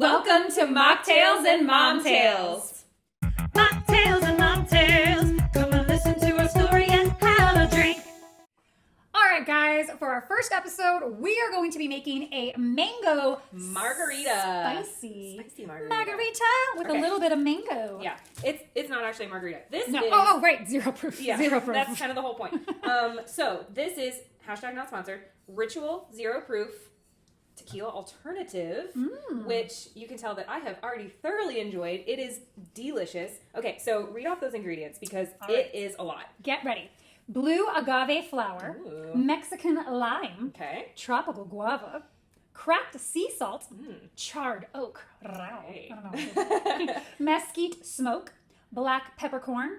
Welcome to Mocktails and Mom Tales. Mocktails and Mom Tales. Come and listen to our story and have a drink. All right, guys, for our first episode, we are going to be making a mango Margarita. Spicy margarita. with a little bit of mango. Yeah, it's not actually a margarita. This No. is... Oh, right. Zero proof. Yeah, Zero proof. that's kind of the whole point. So this is, #not sponsored, Ritual Zero Proof Tequila Alternative, which you can tell that I have already thoroughly enjoyed. It is delicious. Okay, so read off those ingredients because it is a lot. Get ready. Blue agave flower, Ooh. Mexican lime, Okay. tropical guava, cracked sea salt, charred oak, Okay. I don't know, mesquite smoke, black peppercorn,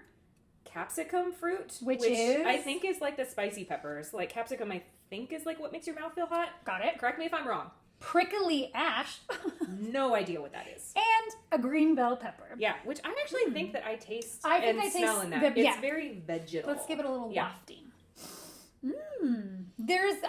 Capsicum fruit, which is? I think is like the spicy peppers. Like capsicum, I think is like what makes your mouth feel hot. got it, Correct me if I'm wrong. prickly ash, No idea what that is. and a green bell pepper. Yeah, which I actually think that I taste I think and I smell taste in that. the- It's yeah. very vegetal. Let's give it a little Yeah. wafting.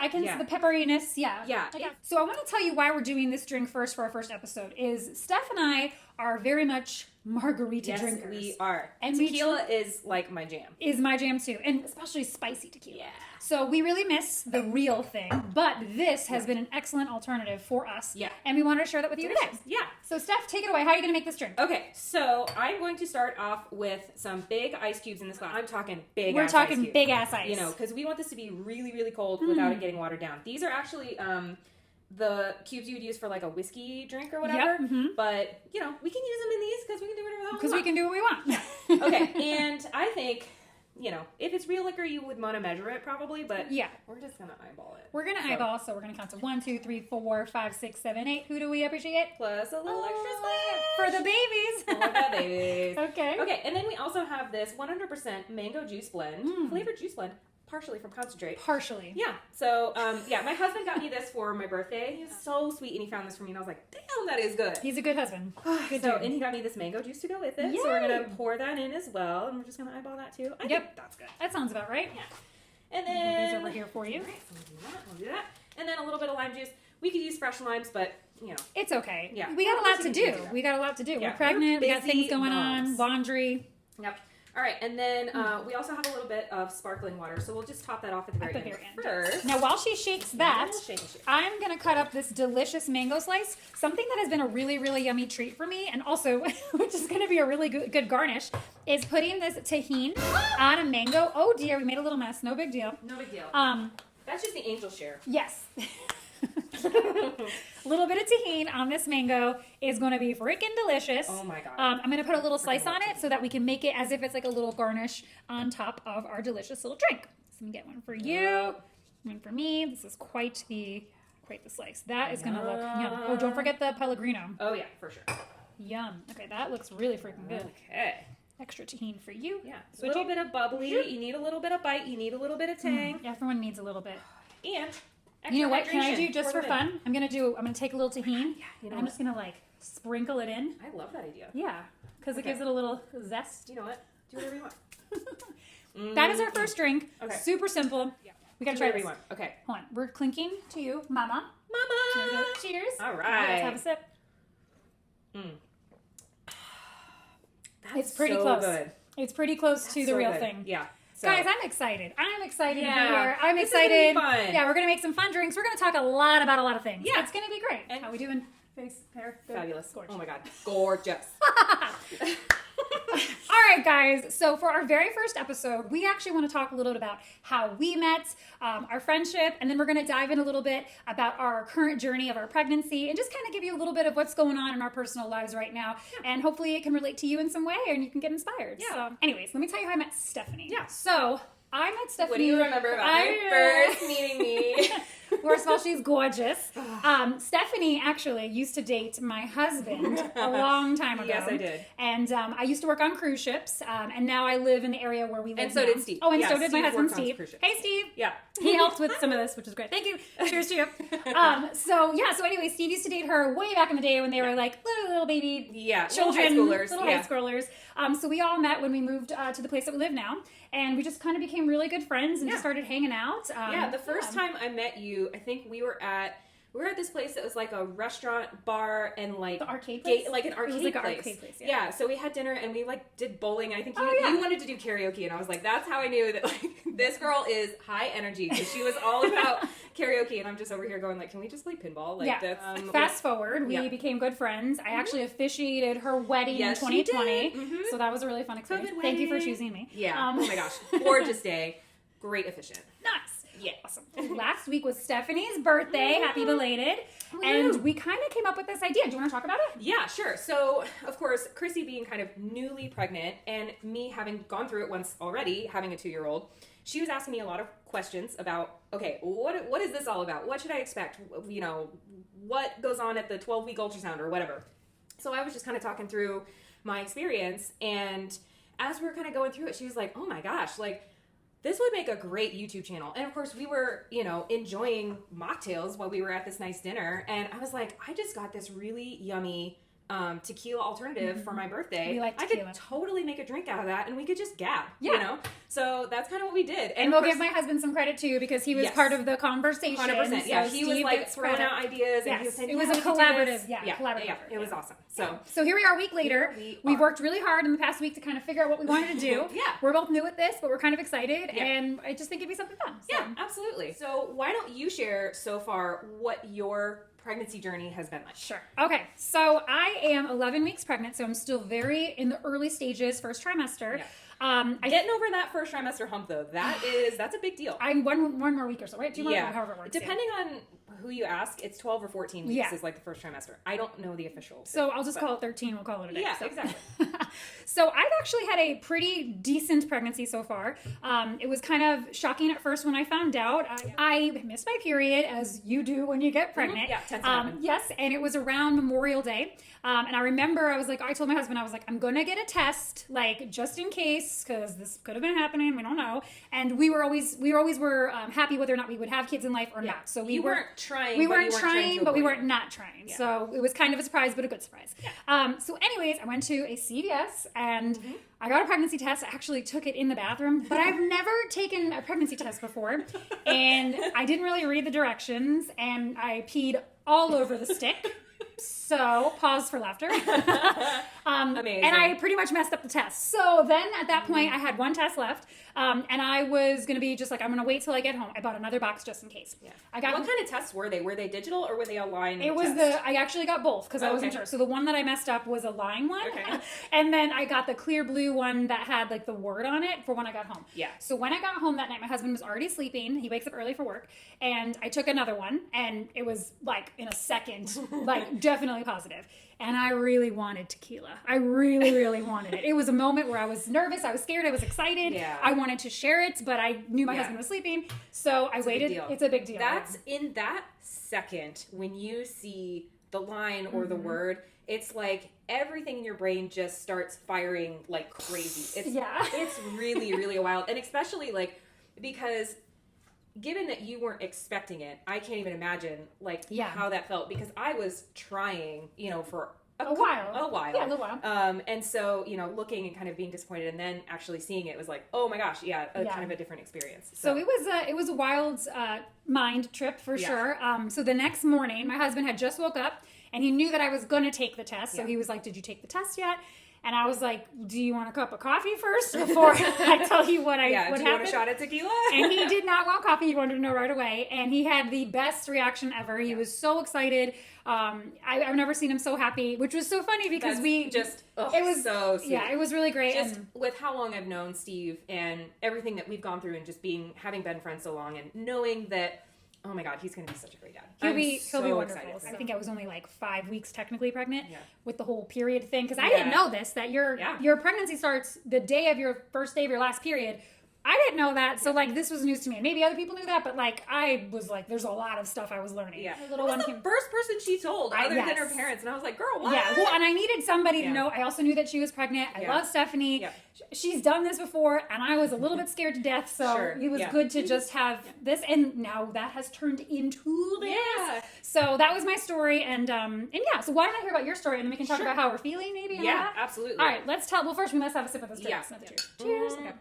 I can see Yeah. the pepperiness. Yeah. Yeah. Okay. So I want to tell you why we're doing this drink first for our first episode. Is Steph and I are very much margarita Yes, drinkers. we are. And we tequila is like my jam. Is my jam too, and especially spicy tequila. Yeah. So we really miss the real thing, but this has been an excellent alternative for us. Yeah. And we wanted to share that with you today. Yeah. So Steph, take it away. How are you going to make this drink? Okay, so I'm going to start off with some big ice cubes in this glass. I'm talking big We're ass talking ice cubes. big ass ice. You know, because we want this to be really, really cold without it getting watered down. These are actually the cubes you would use for like a whiskey drink or whatever. Yep, mhm. But, you know, we can use them in these because we can do whatever the hell Because we can do what we want. Okay, and I think, you know, if it's real liquor, you would want to measure it probably, but Yeah. we're just going to eyeball it. We're going to eyeball, so we're going to count to 1, 2, 3, 4, 5, 6, 7, 8. Who do we appreciate? Plus a little extra For splash. the babies. For the babies. Okay. Okay, and then we also have this 100% mango juice blend, flavored juice blend, partially from concentrate. Partially. Yeah, so, yeah, my husband got me this for my birthday. He was so sweet, and he found this for me, and I was like, damn, that is good. He's a good husband. Good So, dude. and he got me this mango juice to go with it, Yay! so we're going to pour that in as well, and we're just going to eyeball that too. I think that's good. That sounds about right. Yeah. And Move then... these over here for you. Alright, so we'll do that. And then a little bit of lime juice. We could use fresh limes, but, you know. It's okay. Yeah. We got a lot to You do. can do that. We got a lot to do. Yeah, We're pregnant. we're We got things busy going on. moms. Laundry. Yep. All right, and then we also have a little bit of sparkling water, so we'll just top that off at the very, end. First, Now, while she shakes that, we'll shake and shake. I'm going to cut up this delicious mango slice. Something that has been a really, really yummy treat for me, and also, which is going to be a really good garnish, is putting this tahini on a mango. Oh, dear. We made a little mess. No big deal. No big deal. Um, That's just the angel share. Yes. A little bit of tahini on this mango is going to be freaking delicious. Oh my God. I'm going to put a little slice on it so that we can make it as if it's like a little garnish on top of our delicious little drink. So I'm going to get one for you, one for me. This is quite the slice. That is going to look yum. Oh, don't forget the Pellegrino. Oh yeah, for sure. Yum. Okay, that looks really freaking good. Okay. Extra tahini for you. Yeah. A little bit of bubbly. You need a little bit of bite. You need a little bit of tang. Everyone needs a little bit. And You know what? extra Can I hydration do just for the win. fun? I'm gonna take a little tahini. You know and I'm what? just gonna like sprinkle it in. I love that idea. Yeah, because it Okay. gives it a little zest. You know what? Do whatever you want. That is our first drink. Okay. Super simple. Yeah. We gotta Do try whatever this. you want. Okay. Hold on. We're clinking to you, Mama. Here we go. Mama. Cheers. All Let's right. have a sip. That's It's pretty so close. Good. It's pretty close to the So real good. thing. Yeah. So. Guys, I'm excited. I'm excited to be Yeah. here. I'm This is gonna be excited. fun. Yeah, we're gonna make some fun drinks. We're gonna talk a lot about a lot of things. Yeah. It's gonna be great. And- How we doing? Face, hair, good? Fabulous. Gorgeous. Oh my God. Gorgeous. All right, guys. So for our very first episode, we actually want to talk a little bit about how we met, our friendship, and then we're going to dive in a little bit about our current journey of our pregnancy and just kind of give you a little bit of what's going on in our personal lives right now. And hopefully it can relate to you in some way and you can get inspired. Yeah. So anyways, let me tell you how I met Stephanie. Yeah. So I met Stephanie. What do you remember about my first meeting me? First of all, she's gorgeous. Stephanie actually used to date my husband a long time ago. Yes, I did. And I used to work on cruise ships, and now I live in the area where we live. And so now. did Steve. Oh, and Yeah, so did my Steve husband, worked on Steve. cruise ships. Hey, Steve. Yeah. He helped with some of this, which is great. Thank you. Cheers to you. So anyway, Steve used to date her way back in the day when they were like little baby Yeah. children, Little high schoolers. So we all met when we moved to the place that we live now, and we just kind of became really good friends and just started hanging out. Yeah, the first time I met you, I think we were at We were at this place that was like a restaurant, bar, and like The arcade place? like an arcade It was like place. an arcade place, Yeah, so we had dinner and we like did bowling. I think you, Oh, yeah. you wanted to do karaoke, and I was like, that's how I knew that like this girl is high energy, because she was all about karaoke, and I'm just over here going like, can we just play pinball? Like, Yeah. that's Fast forward, we yeah. became good friends. I actually officiated her wedding Yes, in you 2020, did. so that was a really fun experience. COVID Thank you for wedding. choosing me. Yeah. Oh my gosh, gorgeous day, great efficient. Nice. Yeah. Awesome. Last week was Stephanie's birthday. Happy belated. Woo. And we kind of came up with this idea. Do you want to talk about it? Yeah, sure. So, of course, Chrissy being kind of newly pregnant and me having gone through it once already, having a 2-year-old, she was asking me a lot of questions about, okay, what is this all about? What should I expect? You know, what goes on at the 12-week ultrasound or whatever. So I was just kind of talking through my experience, and as we were kind of going through it, she was like, oh my gosh, like, this would make a great YouTube channel. And of course, we were, you know, enjoying mocktails while we were at this nice dinner. And I was like, I just got this really yummy tequila alternative for my birthday. We like I tequila. could totally make a drink out of that, and we could just gab, Yeah. you know? So that's kind of what we did. And we'll give my husband some credit too, because he was Yes. part of the conversation. 100%. Yeah, so he was Steve like gets throwing credit. out ideas, and Yes, he was saying, it was yeah, a we could do collaborative, this. collaborative Yeah, effort, it was yeah. awesome. So So here we are a week later. Here we We've are. worked really hard in the past week to kind of figure out what we wanted to do. Yeah. We're both new at this, but we're kind of excited. Yeah. And I just think it'd be something fun. So. yeah, absolutely. So why don't you share so far what your pregnancy journey has been like? Sure. Okay. So I am 11 weeks pregnant, so I'm still very in the early stages, first trimester. Yeah. I Getting over that first trimester hump, though, that's a big deal. I'm one more week or so, right? 2 more, Yeah. however it works. Depending on who you ask, it's 12 or 14 weeks Yeah. is like the first trimester. I don't know the official. So I'll just but- call it 13. We'll call it a day. Yeah, so. exactly. So I've actually had a pretty decent pregnancy so far. It was kind of shocking at first when I found out. I missed my period, as you do when you get pregnant. Yeah, tends to happen. Yes, and it was around Memorial Day. And I remember I told my husband, I was like, I'm going to get a test, like, just in case, because this could have been happening. We don't know. And we always were happy whether or not we would have kids in life or Yeah. not. So you weren't trying. we but weren't you weren't trying, to but we avoid weren't it. not trying. Yeah. So it was kind of a surprise, but a good surprise. So anyways, I went to a CVS and I got a pregnancy test. I actually took it in the bathroom, but I've never taken a pregnancy test before. And I didn't really read the directions, and I peed all over the stick. So, pause for laughter. Amazing. And I pretty much messed up the test. So then at that point, I had one test left. And I was going to be just like, I'm going to wait till I get home. I bought another box just in case. Yeah. I got What kind of tests were they? Were they digital or were they a line? It was test? I actually got both because I wasn't Okay. sure. So the one that I messed up was a line one. Okay. And then I got the clear blue one that had like the word on it for when I got home. Yeah. So when I got home that night, my husband was already sleeping. He wakes up early for work. And I took another one, and it was like in a second, like definitely positive. And I really wanted tequila. I really, really wanted it. It was a moment where I was nervous. I was scared. I was excited. Yeah. I wanted to share it, but I knew my Yeah. husband was sleeping. So I waited. Deal. It's a big deal. That's in that second when you see the line or the word, it's like everything in your brain just starts firing like crazy. It's Yeah. it's really, really wild. And especially like because given that you weren't expecting it, I can't even imagine like Yeah. how that felt, because I was trying, you know, for A while. Yeah, a little while. And so, you know, looking and kind of being disappointed and then actually seeing it was like, oh my gosh, yeah, Yeah. kind of a different experience. So it was a wild mind trip for Yeah. sure. So the next morning, my husband had just woke up and he knew that I was going to take the test. So Yeah. he was like, "Did you take the test yet?" And I was like, "Do you want a cup of coffee first before I tell you what do you happened?" want a shot at tequila? And he did not want coffee. He wanted to know right away. And he had the best reaction ever. He was so excited. I've never seen him so happy, which was so funny because That's we just it was so sweet. Yeah, it was really great. Just and with how long I've known Steve and everything that we've gone through, and just having been friends so long, and knowing that, oh my God, he's going to be such a great dad. He'll I'm be so wonderful. excited. I think I was only like 5 weeks technically pregnant Yeah. with the whole period thing, because I Yeah. didn't know this, that Yeah. your pregnancy starts the day of your first day of your last period. I didn't know that, so like this was news to me. Maybe other people knew that, but like I was like, there's a lot of stuff I was learning. Yeah. The little I one was the came. first person she told other than her yes. parents, and I was like, girl, what? Yeah, well, and I needed somebody to Yeah. know. I also knew that she was pregnant. I Yeah. love Stephanie. Yeah. She's done this before, and I was a little bit scared to death, so Sure. it was Yeah. good to just have this, and now that has turned into this. Yeah. So that was my story, and yeah. So why don't I hear about your story, and then we can talk Sure. about how we're feeling, maybe. and all Yeah, that? absolutely. All right, let's tell. Well, first we must have a sip of this drink. Yeah. So cheers. Cheers. Okay.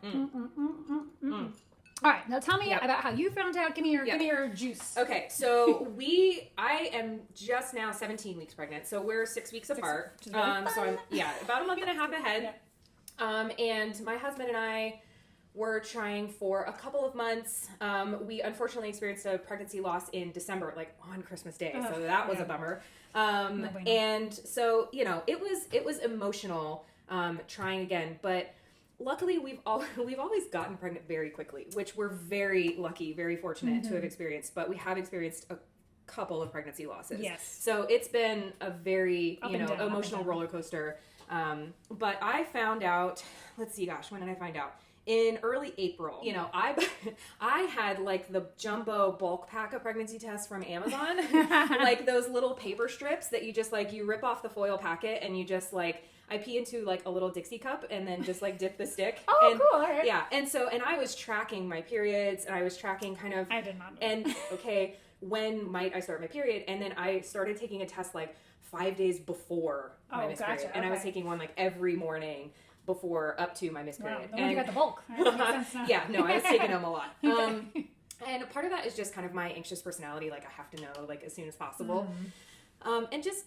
All right, now tell me Yep. about how you found out. Give me your juice. Okay, so I am just now 17 weeks pregnant, so we're 6 weeks apart. which is really So I'm about a month and a half ahead. Yeah. And my husband and I were trying for a couple of months. We unfortunately experienced a pregnancy loss in December, like on Christmas Day, so that was a bummer. And so it was emotional trying again, but. Luckily, we've always gotten pregnant very quickly, which we're very lucky, very fortunate to have experienced. But we have experienced a couple of pregnancy losses. Yes. So it's been a very Up and down, emotional roller coaster. But I found out. Let's see, gosh, when did I find out? In early April. I had like the jumbo bulk pack of pregnancy tests from Amazon, like those little paper strips that you just like you rip off the foil packet and you just like. I pee into like a little Dixie cup and then just like dip the stick. Oh, and, cool. All right. Yeah. And I was tracking my periods and I was tracking kind of. I did not know. And when might I start my period? And then I started taking a test like 5 days before my missed period. And I was taking one like every morning before up to my missed period. No wonder you got the bulk. That makes sense now. Yeah, no, I was taking them a lot. And part of that is just kind of my anxious personality. Like I have to know like as soon as possible. And just,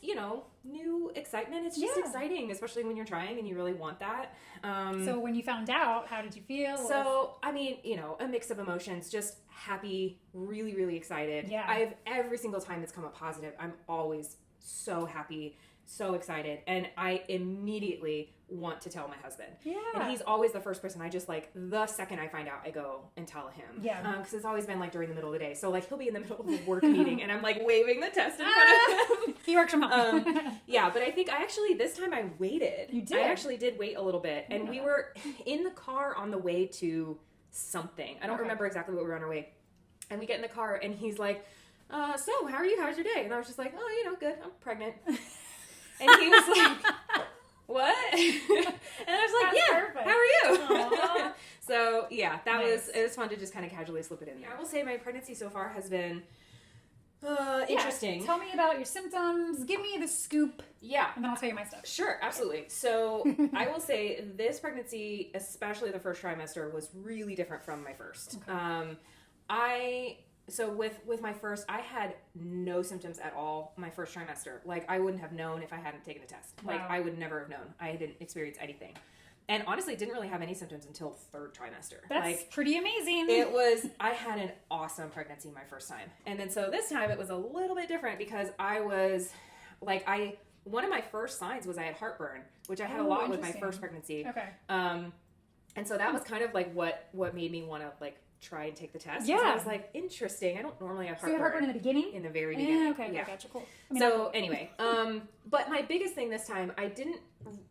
new excitement. It's just exciting, especially when you're trying and you really want that. So when you found out, how did you feel? So, I mean, a mix of emotions, just happy, really, really excited. Yeah. Every single time it's come up positive, I'm always so happy, so excited. And I immediately want to tell my husband. Yeah. And he's always the first person I just like, the second I find out, I go and tell him. Yeah. Because it's always been like during the middle of the day. So like he'll be in the middle of a work meeting and I'm like waving the test in front of him. He works from home. Yeah, but I think this time I waited. You did? I actually did wait a little bit. And we were in the car on the way to something. I don't remember exactly what we were on our way. And we get in the car and he's like, so how are you? How's your day? And I was just like, oh, good. I'm pregnant. And he was like, what? And I was like, That's yeah, perfect. how are you? Aww. So yeah, Nice. it was fun to just kind of casually slip it in there. I will say my pregnancy so far has been interesting. Tell me about your symptoms. Give me the scoop. Yeah. And then I'll tell you my stuff. Sure, absolutely. So I will say this pregnancy, especially the first trimester, was really different from my first. Okay. So with my first, I had no symptoms at all my first trimester. Like I wouldn't have known if I hadn't taken the test. Wow. Like I would never have known. I didn't experience anything. And honestly, didn't really have any symptoms until third trimester. That's pretty amazing. I had an awesome pregnancy my first time. And then so this time it was a little bit different because I was like, one of my first signs was I had heartburn, which I had a lot with my first pregnancy. Okay. And so that was kind of like what made me want to like try and take the test. Yeah. I was like, interesting. I don't normally have heartburn. So you had heartburn in the beginning? In the very beginning. Okay, yeah. gotcha, cool. Anyway, but my biggest thing this time,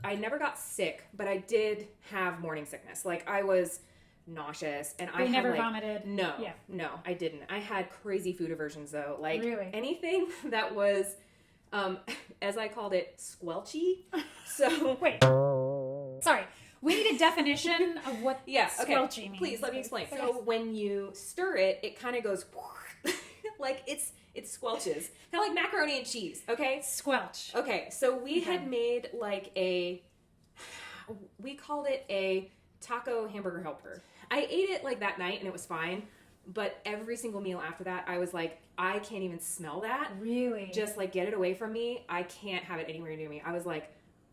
I never got sick, but I did have morning sickness. Like I was nauseous and I never like, vomited? No, Yeah. no, I didn't. I had crazy food aversions though. Like Really? anything that was, as I called it, squelchy. So Wait. Sorry. We need a definition of what squelchy means. Please let me explain. Okay. So when you stir it, it kind of goes like it squelches, kind of like macaroni and cheese. Okay, squelch. Okay, so we had made like we called it a taco hamburger helper. I ate it like that night and it was fine, but every single meal after that, I was like, I can't even smell that. Really? Just like get it away from me. I can't have it anywhere near me. I was like,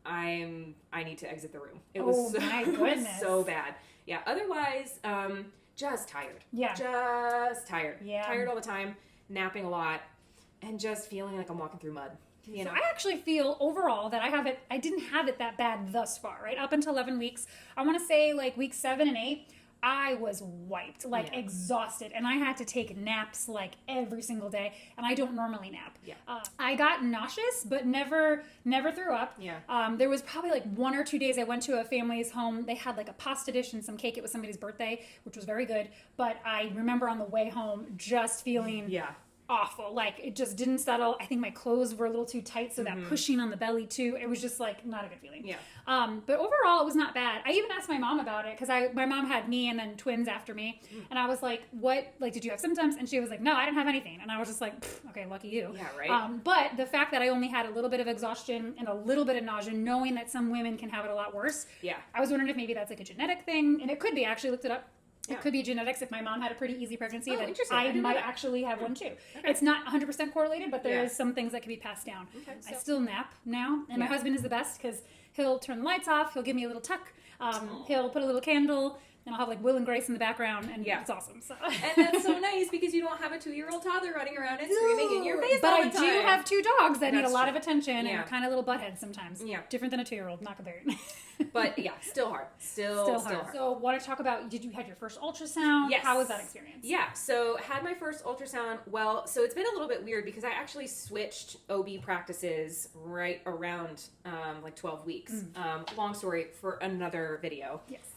I need to exit the room. It was my goodness. so bad. Yeah. Otherwise, just tired. Yeah. Just tired. Yeah. Tired all the time, napping a lot, and just feeling like I'm walking through mud. You know? So I actually feel overall that I didn't have it that bad thus far, right? Up until 11 weeks. I want to say like week 7 and 8, I was wiped, like exhausted, and I had to take naps like every single day, and I don't normally nap. Yeah. I got nauseous, but never threw up. Yeah. There was probably like 1 or 2 days I went to a family's home. They had like a pasta dish and some cake. It was somebody's birthday, which was very good. But I remember on the way home just feeling awful. Like it just didn't settle. I think my clothes were a little too tight, so that pushing on the belly too, it was just like not a good feeling. Yeah. But overall it was not bad. I even asked my mom about it because my mom had me and then twins after me, and I was like, what, like, did you have symptoms? And she was like, no, I didn't have anything. And I was just like, okay, lucky you. Yeah, right. But the fact that I only had a little bit of exhaustion and a little bit of nausea, knowing that some women can have it a lot worse. Yeah. I was wondering if maybe that's like a genetic thing, and it could be. I actually looked it up. It could be genetics. If my mom had a pretty easy pregnancy, then interesting. I might actually have one too. Okay. It's not 100% correlated, but there is some things that can be passed down. Okay, I so- still nap now, and my husband is the best because he'll turn the lights off, he'll give me a little tuck, he'll put a little candle, and I'll have like Will and Grace in the background, and it's awesome. So. And that's so nice because you don't have a 2-year-old toddler running around and screaming in your face but all the I time. do have 2 dogs that need a That's lot true. of attention Yeah. and kind of little buttheads sometimes. Yeah. Different than a 2-year-old, not compared. But yeah, still hard. Still hard. So want to talk about, did you have your first ultrasound? Yes. How was that experience? Yeah, so had my first ultrasound. Well, so it's been a little bit weird because I actually switched OB practices right around like 12 weeks. Long story for another video. Yes.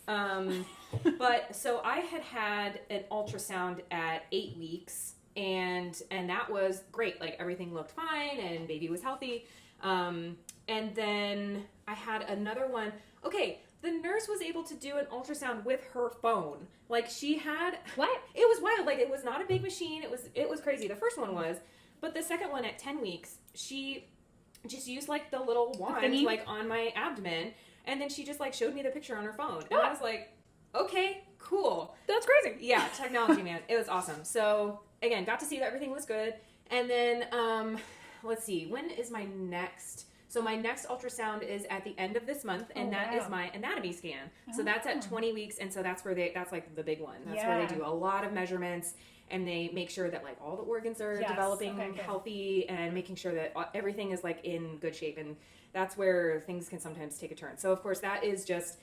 But so I had an ultrasound at 8 weeks, and that was great. Like everything looked fine, and baby was healthy. And then I had another one. Okay, the nurse was able to do an ultrasound with her phone. Like she had What? It was wild. Like it was not a big machine. It was crazy. The first one was, but the second one at 10 weeks, she just used like the little wand thingy? like on my abdomen, and then she just like showed me the picture on her phone, and I was like, okay, cool. That's crazy. Yeah, technology, man. It was awesome. So again, got to see that everything was good, and then let's see, when is my next? So my next ultrasound is at the end of this month, and that is my anatomy scan. So that's at 20 weeks, and so that's where that's like the big one. That's where they do a lot of measurements, and they make sure that like all the organs are developing healthy, and making sure that everything is like in good shape, and that's where things can sometimes take a turn. So of course that is just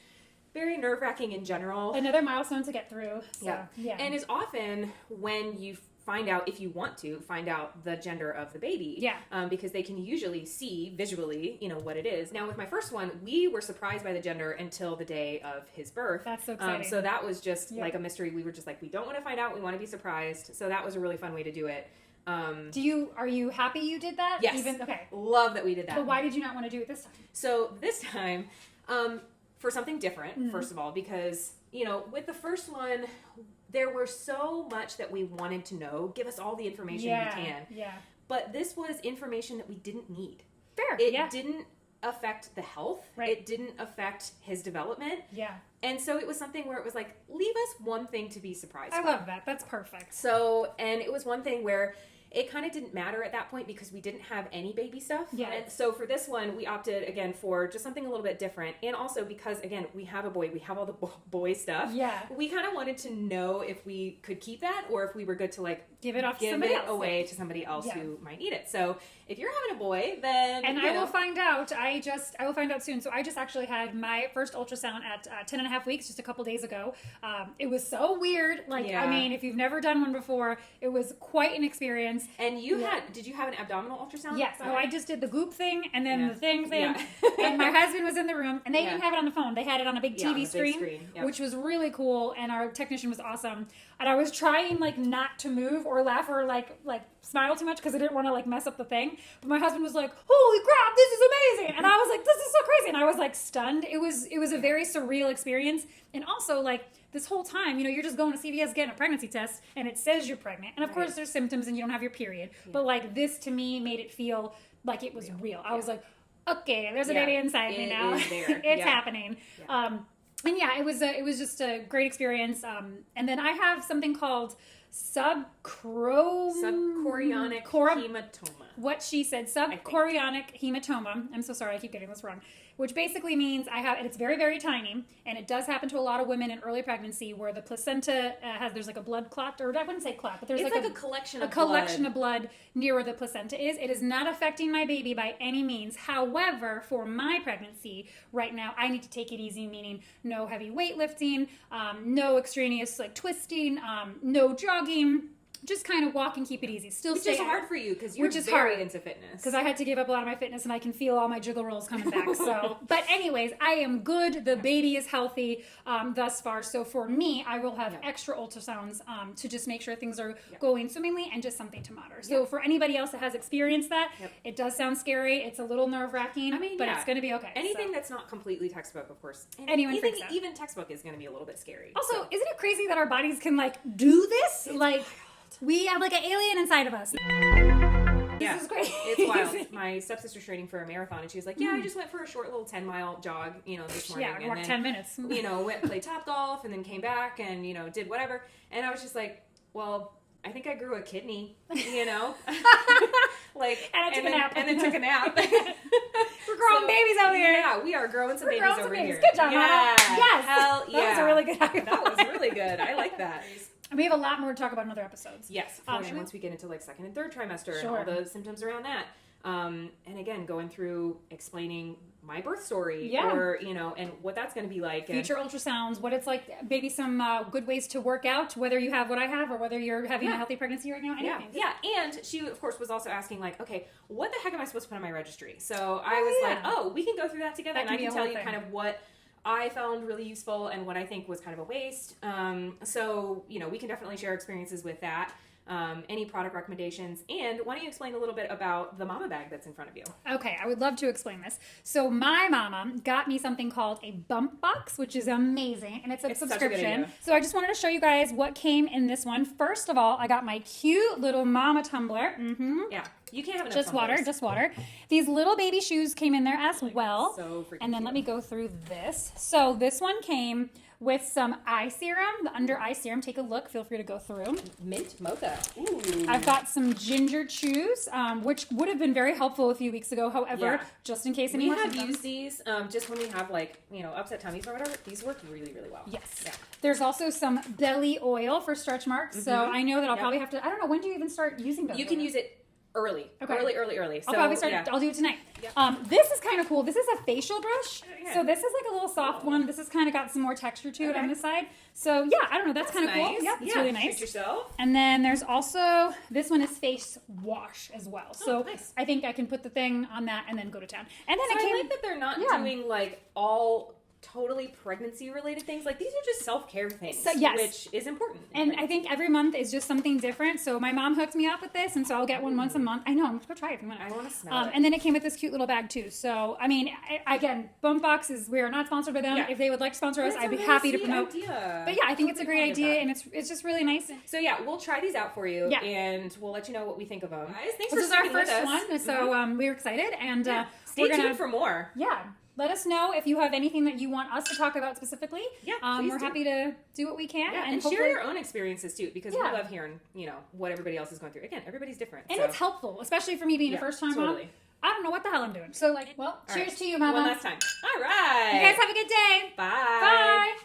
very nerve-wracking in general. Another milestone to get through. So, yeah. And is often when you find out, if you want to find out the gender of the baby, because they can usually see visually, what it is. Now with my first one, we were surprised by the gender until the day of his birth. That's so exciting. So that was just like a mystery. We were just like, we don't want to find out. We want to be surprised. So that was a really fun way to do it. Are you happy you did that? Yes. Okay. Love that we did that. But why did you not want to do it this time? So this time, for something different, first of all, because, with the first one, there were so much that we wanted to know. Give us all the information we can. Yeah. But this was information that we didn't need. Fair. It didn't affect the health. Right. It didn't affect his development. Yeah. And so it was something where it was like, leave us one thing to be surprised I by. love that. That's perfect. So, and it was one thing where it kind of didn't matter at that point because we didn't have any baby stuff. Yeah. And so for this one, we opted again for just something a little bit different. And also because, again, we have a boy, we have all the boy stuff. Yeah. We kind of wanted to know if we could keep that or if we were good to like Give it away to somebody else who might need it. So if you're having a boy, then and I will find out. I will find out soon. So I just actually had my first ultrasound at 10 and a half weeks, just a couple days ago. It was so weird. Like, I mean, if you've never done one before, it was quite an experience. And did you have an abdominal ultrasound? Yes. So I just did the goop thing and then the thing. Yeah. And my husband was in the room, and they didn't have it on the phone. They had it on a big TV screen, Yep. which was really cool. And our technician was awesome. And I was trying like not to move or laugh or like smile too much because I didn't want to like mess up the thing. But my husband was like, "Holy crap, this is amazing!" And I was like, "This is so crazy!" And I was like stunned. It was a very surreal experience. And also like this whole time, you're just going to CVS getting a pregnancy test, and it says you're pregnant. And of course, there's symptoms, and you don't have your period. Yeah. But like this to me made it feel like it was real. I was like, "Okay, there's a baby inside me now. It's happening." Yeah. And yeah, it was just a great experience. And then I have something called subchorionic hematoma. What she said, subchorionic hematoma. I'm so sorry, I keep getting this wrong. Which basically means and it's very, very tiny, and it does happen to a lot of women in early pregnancy where the placenta there's like a blood clot, or I wouldn't say clot, but there's like a collection of blood near where the placenta is. It is not affecting my baby by any means. However, for my pregnancy right now, I need to take it easy, meaning no heavy weightlifting, no extraneous like twisting, no jogging. Just kind of walk and keep it easy. Which is hard for you because you're very into fitness. Because I had to give up a lot of my fitness, and I can feel all my jiggle rolls coming back. So, but anyways, I am good. The baby is healthy thus far. So for me, I will have extra ultrasounds to just make sure things are going swimmingly, and just something to monitor. So for anybody else that has experienced that, it does sound scary. It's a little nerve-wracking, but it's going to be okay. Anything that's not completely textbook, of course. Even textbook is going to be a little bit scary. Also, isn't it crazy that our bodies can like do this? We have like an alien inside of us. This is great. It's wild. My stepsister's training for a marathon, and she was like, "Yeah, I just went for a short little 10-mile jog, this morning, Yeah, and walk then 10 minutes. went and played top golf, and then came back and did whatever." And I was just like, "Well, I think I grew a kidney, like, And I took a nap. and then took a nap." We're growing babies over here. Yeah, we are growing some We're babies growing some over babies. here. Good job, yeah. Mama. Yes. Hell yeah. That was a really good high That was really good. I like that. We have a lot more to talk about in other episodes. Yes, once we get into like second and third trimester Sure. and all the symptoms around that. And again, going through explaining my birth story, Yeah. or and what that's going to be like. Future ultrasounds, what it's like, maybe some good ways to work out, whether you have what I have or whether you're having a healthy pregnancy right now. Anything. Yeah. And she, of course, was also asking, like, okay, what the heck am I supposed to put on my registry? So I was like, oh, we can go through that together, That and can I be can a tell whole you thing. kind of what I found really useful and what I think was kind of a waste. So we can definitely share experiences with that. Any product recommendations, and why don't you explain a little bit about the mama bag that's in front of you? Okay, I would love to explain this. So my mama got me something called a bump box, which is amazing, and it's a It's such a good subscription. idea. So I just wanted to show you guys what came in this one. First of all, I got my cute little mama tumbler. Yeah, you can't have enough Just water, tumblers. just water. These little baby shoes came in there as well. So freaking And then let me cute. go through this. So this one came with some eye serum, the under eye serum. Take a look. Feel free to go through. Mint mocha. Ooh. I've got some ginger chews, which would have been very helpful a few weeks ago. However, Yeah. just in case We anyone have used these just when we have upset tummies or whatever. These work really, really well. Yes. Yeah. There's also some belly oil for stretch marks. So I know that I'll Yep. probably have to. I don't know, when do you even start using belly You can oil? use it early. Okay. Early. So, I'll probably start. yeah. I'll do it tonight. Yep. This is kind of cool. This is a facial brush. Yeah. So this is like a little soft one. This has kind of got some more texture to it on this side. So yeah, I don't know. That's kind of cool. nice. Yeah, it's really nice. Treat yourself. And then there's also, this one is face wash as well. So nice. I think I can put the thing on that and then go to town. And then So it came. I like that they're not Yeah. doing like all totally pregnancy related things. Like these are just self-care things, So, yes. which is important. And I think every month is just something different. So my mom hooked me up with this, and so I'll get one once a month. I know, I'm gonna try it if you want. I want to smell it. And then it came with this cute little bag too. So I mean, again, Bump Box is, we are not sponsored by them. Yeah. If they would like to sponsor us, That's I'd be a really happy to sweet promote. idea. But yeah, I think it's a Totally great wanted idea, that. and it's just really nice. So yeah, we'll try these out for you, Yeah. and we'll let you know what we think of them. Guys, thanks This for is our sticking with first us. one, so we were excited, and Stay we're gonna tuned for more. yeah. Let us know if you have anything that you want us to talk about specifically. Yeah, please we're do. happy to do what we can, Yeah, and hopefully, share your own experiences too, because Yeah. we love hearing, what everybody else is going through. Again, everybody's different. and so. it's helpful, especially for me being a Yeah, first time mom. totally. I don't know what the hell I'm doing. So well, All cheers right. to you, Mama. One last time. All right. You guys have a good day. Bye. Bye.